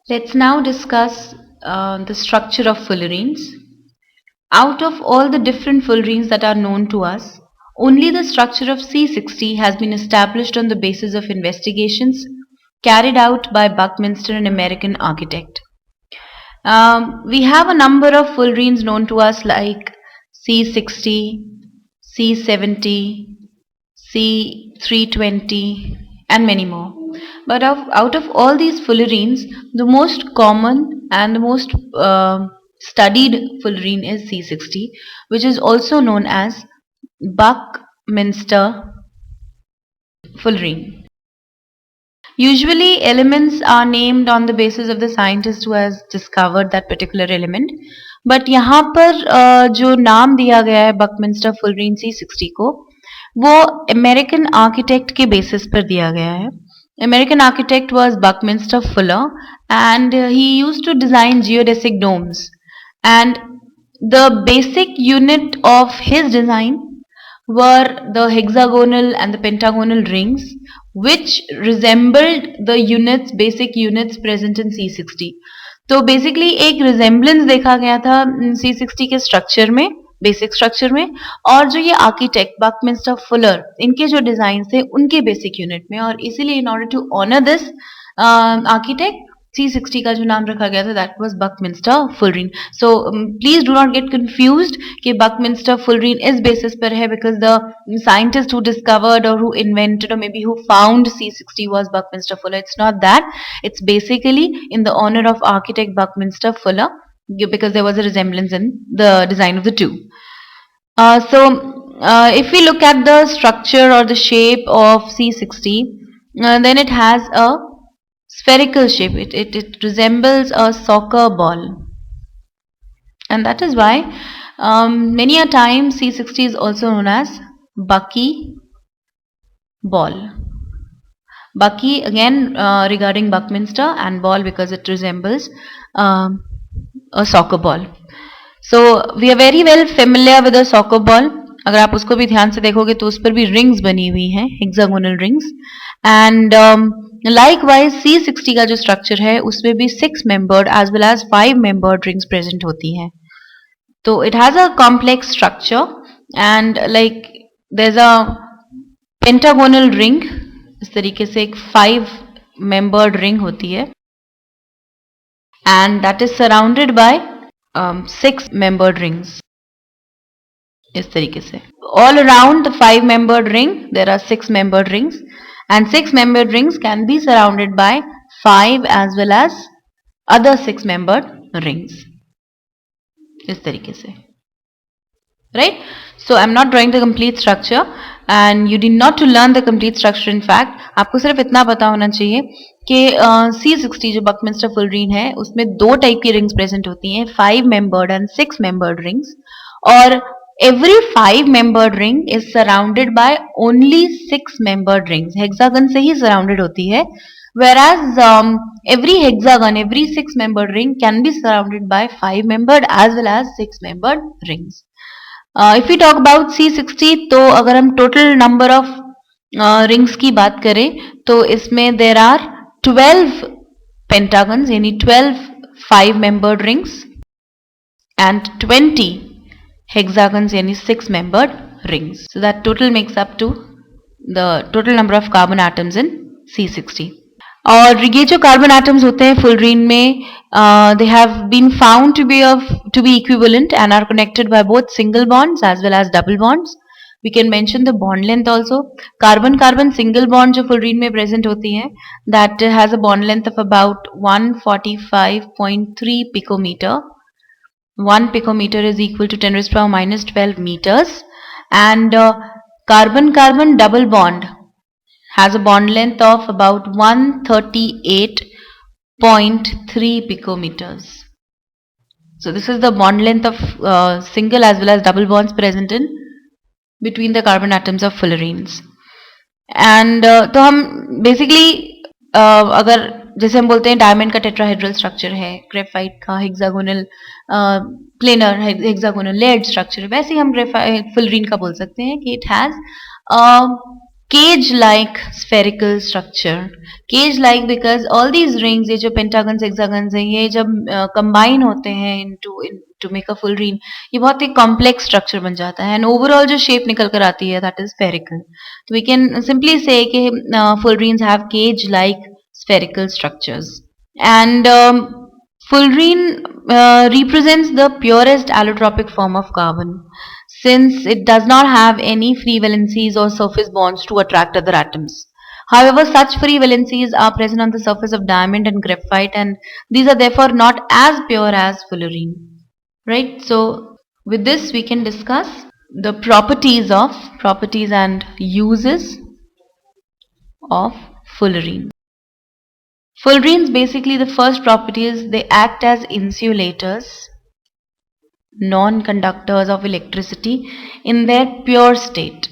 Let's now discuss the structure of fullerenes. Out of all the different fullerenes that are known to us, only the structure of C60 has been established on the basis of investigations carried out by Buckminster, an American architect. We have a number of fullerenes known to us like C60, C70, C320, and many more. But out of all these fullerenes, the most common and the most studied fullerene is C60, which is also known as Buckminster fullerene. Usually, elements are named on the basis of the scientist who has discovered that particular element. But यहाँ पर जो नाम दिया गया है Buckminster fullerene C60 को, वो American architect के बेसिस पर दिया गया है. American architect was Buckminster Fuller, and he used to design geodesic domes. And the basic unit of his design were the hexagonal and the pentagonal rings, which resembled the basic units present in C60. तो basically एक resemblance देखा गया था C60 के structure में, basic structure में, और जो ये आर्किटेक्ट बकमिंस्टर फुलर, इनके जो डिजाइन थे उनके बेसिक यूनिट में, और इसीलिए in order to honour this architect C60 का जो नाम रखा गया था that was buckminsterfullerene. So please do not get confused कि बकमिंस्टर फुलरीन इस बेसिस पर है because the scientist who discovered और हु इन्वेंटेड और may be who found C60 was Buckminster Fuller. It's not that. It's basically in the honor of architect Buckminster Fuller because there was a resemblance in the design of the two. If we look at the structure or the shape of C60, then it has a spherical shape. It resembles a soccer ball, and that is why many a time C60 is also known as Bucky ball. Bucky again regarding Buckminster, and ball because it resembles a soccer ball. So we are very well familiar with a soccer ball. अगर आप उसको भी ध्यान से देखोगे तो उस पर भी रिंग्स बनी हुई हैं, hexagonal rings. And likewise C60 का जो स्ट्रक्चर है उसमें भी 6 membered as well as 5 membered rings present होती हैं. तो it has a complex structure and like there is a pentagonal ring. इस तरीके से एक 5 मेंबर्ड रिंग होती है and that is surrounded by 6 membered rings. इस तरीके से all around the 5 membered ring there are 6 membered rings, and 6 membered rings can be surrounded by 5 as well as other 6 membered rings. इस तरीके से, right? So I'm not drawing the complete structure and you need not to learn the complete structure. In fact आपको सिर्फ इतना पता होना चाहिए कि C60 जो बकमिंस्टर फुलरीन है उसमें 2 टाइप की रिंग्स प्रेजेंट होती हैं, 5 membered and 6 membered rings, और every 5 membered ring is surrounded by only 6 membered rings. Hexagon से ही सराउंडेड होती है, whereas every hexagon, every 6 membered ring can be surrounded by 5 membered as well as 6 membered rings. If we talk about C60, तो अगर हम total number of rings की बात करें तो इसमें there are 12 pentagons, यानी 12 5 membered rings and 20 hexagons, यानी 6 membered rings. So that total makes up to the total number of carbon atoms in C60. और ये जो कार्बन एटम्स होते हैं फुलरीन में, they have been found to be equivalent and are connected by both single bonds as well as double bonds. We can mention the bond length also. Carbon carbon single bond जो fullerene में present होती है that has a bond length of about 145.3 picometer. 1 picometer is equal to 10 raised to the power minus 12 meters, and carbon carbon double bond has a bond length of about 138.3 picometers. So this is the bond length of single as well as double bonds present in between the carbon atoms of fullerenes. And तो हम basically अगर जैसे हम बोलते हैं diamond का tetrahedral structure है, graphite का hexagonal planar hexagonal layered structure, वैसे हम ग्रेफाइट फुलरीन का बोल सकते हैं कि it has cage like spherical structure. Cage like because all these rings, ये जो pentagons hexagons हैं, ये जब combine होते हैं to make a full ring, ये बहुत ही complex structure बन जाता है and overall जो shape निकल कर आती है that is spherical. So we can simply say कि full rings have cage like spherical structures. And fullerene represents the purest allotropic form of carbon, since it does not have any free valencies or surface bonds to attract other atoms. However, such free valencies are present on the surface of diamond and graphite, and these are therefore not as pure as fullerene. Right? So, with this, we can discuss the properties and uses of fullerene. Fullerenes, basically the first property is they act as insulators, non-conductors of electricity in their pure state.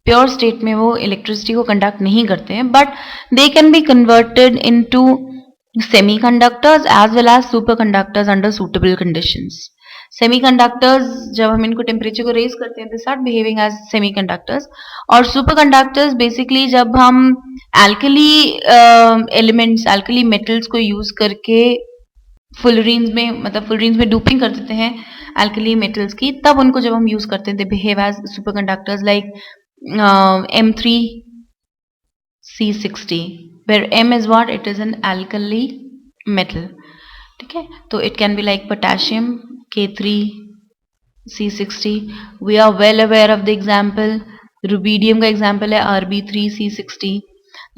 Pure state में वो electricity को conduct नहीं करते हैं, but they can be converted into semiconductors as well as superconductors under suitable conditions. Semiconductors जब हम इनको temperature को रेज करते हैं, they start behaving as semiconductors. और सुपर कंडक्टर्स बेसिकली जब हम एल्कली एलिमेंट्स, एल्कली मेटल्स को यूज करके फुलरीन्स में डूपिंग कर देते हैं एल्कली मेटल्स की, तब उनको जब हम यूज करते हैं they behave as superconductors like M3C60, where M is what? It is an alkali metal. ठीक है, तो it can be like potassium K3C60. We are well aware of the example. Rubidium का example है Rb3C60.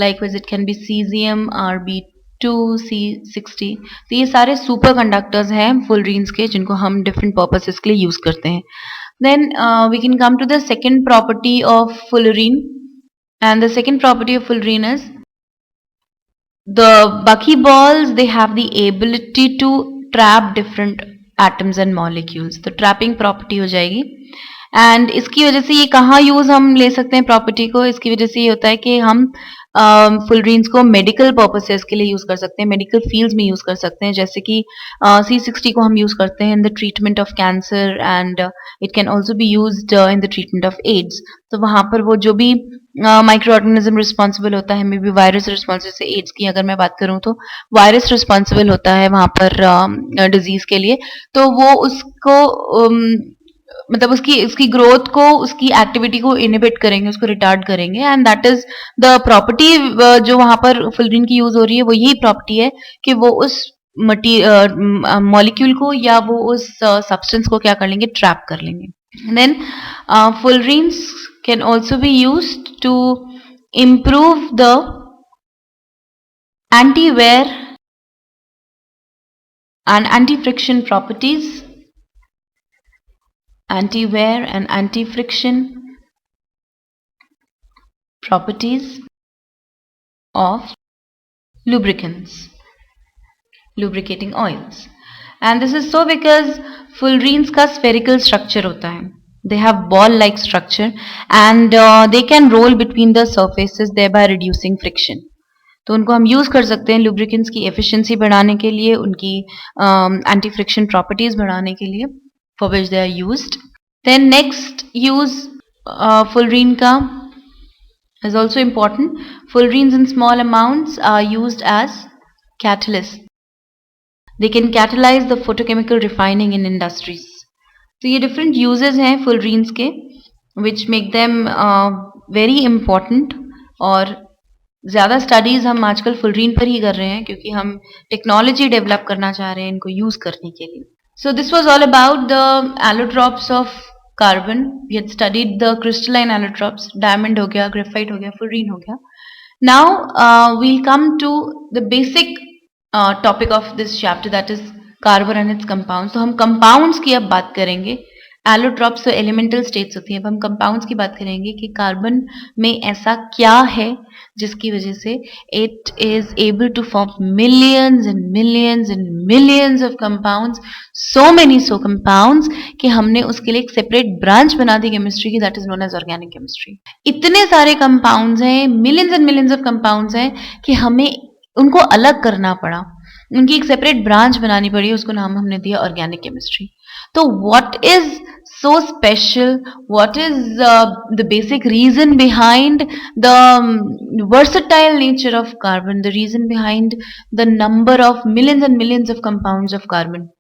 Likewise, it can be cesium Rb2C60. तो ये सारे super conductors हैं फुलरीन्स के, जिनको हम डिफरेंट पर्पसेस के लिए यूज करते हैं. Then we can come to the second property of fullerene, and the second property of fullerene is the buckyballs. They have the ability to trap different atoms and molecules. तो trapping property हो जाएगी. and इसकी वजह से ये कहाँ use हम ले सकते हैं प्रॉपर्टी को? इसकी वजह से ये होता है कि हम फुलरीन्स को मेडिकल पर्पसेस के लिए यूज कर सकते हैं, मेडिकल फील्ड्स में यूज कर सकते हैं. जैसे कि C60 को हम यूज करते हैं in the treatment of cancer, and it can also be used in the treatment of AIDS. तो वहां पर वो जो भी माइक्रो ऑर्गेनिज्म रिस्पॉन्सिबल होता है, मे बी वायरस रिस्पॉन्सिबल, से एड्स की अगर मैं बात करूं तो वायरस रिस्पॉन्सिबल होता है वहां पर डिजीज के लिए, तो वो उसको मतलब उसकी ग्रोथ को, उसकी एक्टिविटी को इनहिबिट करेंगे, उसको रिटार्ड करेंगे. And that is the property जो वहां पर फुलरीन की यूज हो रही है, वो यही प्रॉपर्टी है कि वो उस मॉलिक्यूल को या वो उस सब्सटेंस को क्या कर लेंगे? ट्रैप कर लेंगे. Then fullerenes can also be used to improve the anti-wear and anti-friction properties, anti-wear and anti-friction properties of lubricants, lubricating oils. And this is so because fullerenes का spherical structure होता है. They have ball-like structure and they can roll between the surfaces, thereby reducing friction. तो उनको हम use कर सकते हैं lubricants की एफिशिएंसी बढ़ाने के लिए, उनकी एंटी फ्रिक्शन प्रॉपर्टीज बढ़ाने के लिए, for which they are used. Then next use fullerene का is also important. Fullerenes in small amounts are used as catalysts. They can catalyze the photochemical refining in industries. तो ये different uses हैं fullerenes के, which make them very important. और ज़्यादा studies हम आजकल fullerene पर ही कर रहे हैं क्योंकि हम टेक्नोलॉजी डेवलप करना चाह रहे हैं इनको यूज़ करने के लिए. So this was all about the allotropes of carbon. We had studied the crystalline allotropes, diamond हो गया, ग्रेफाइट हो गया, फुलरीन हो गया. Now we'll come to the basic topic of this chapter, that is carbon and its compounds. तो हम compounds की अब बात करेंगे. एलोट्रॉप्स तो एलिमेंटल स्टेट्स होती हैं, अब हम कंपाउंड्स की बात करेंगे कि कार्बन में ऐसा क्या है जिसकी वजह से it is able to form millions and millions and millions of compounds, so many so compounds कि हमने उसके लिए एक सेपरेट ब्रांच बना दी केमिस्ट्री की, that is known as organic chemistry. इतने सारे कंपाउंड्स हैं, millions and millions of compounds हैं कि हमें उनको अलग करना पड़ा, उनकी एक सेपरेट ब्रांच बनानी पड़ी, उसको नाम हमने दिया ऑर्गेनिक केमिस्ट्री. तो what is so special? What is the basic reason behind the versatile nature of carbon, the reason behind the number of millions and millions of compounds of carbon?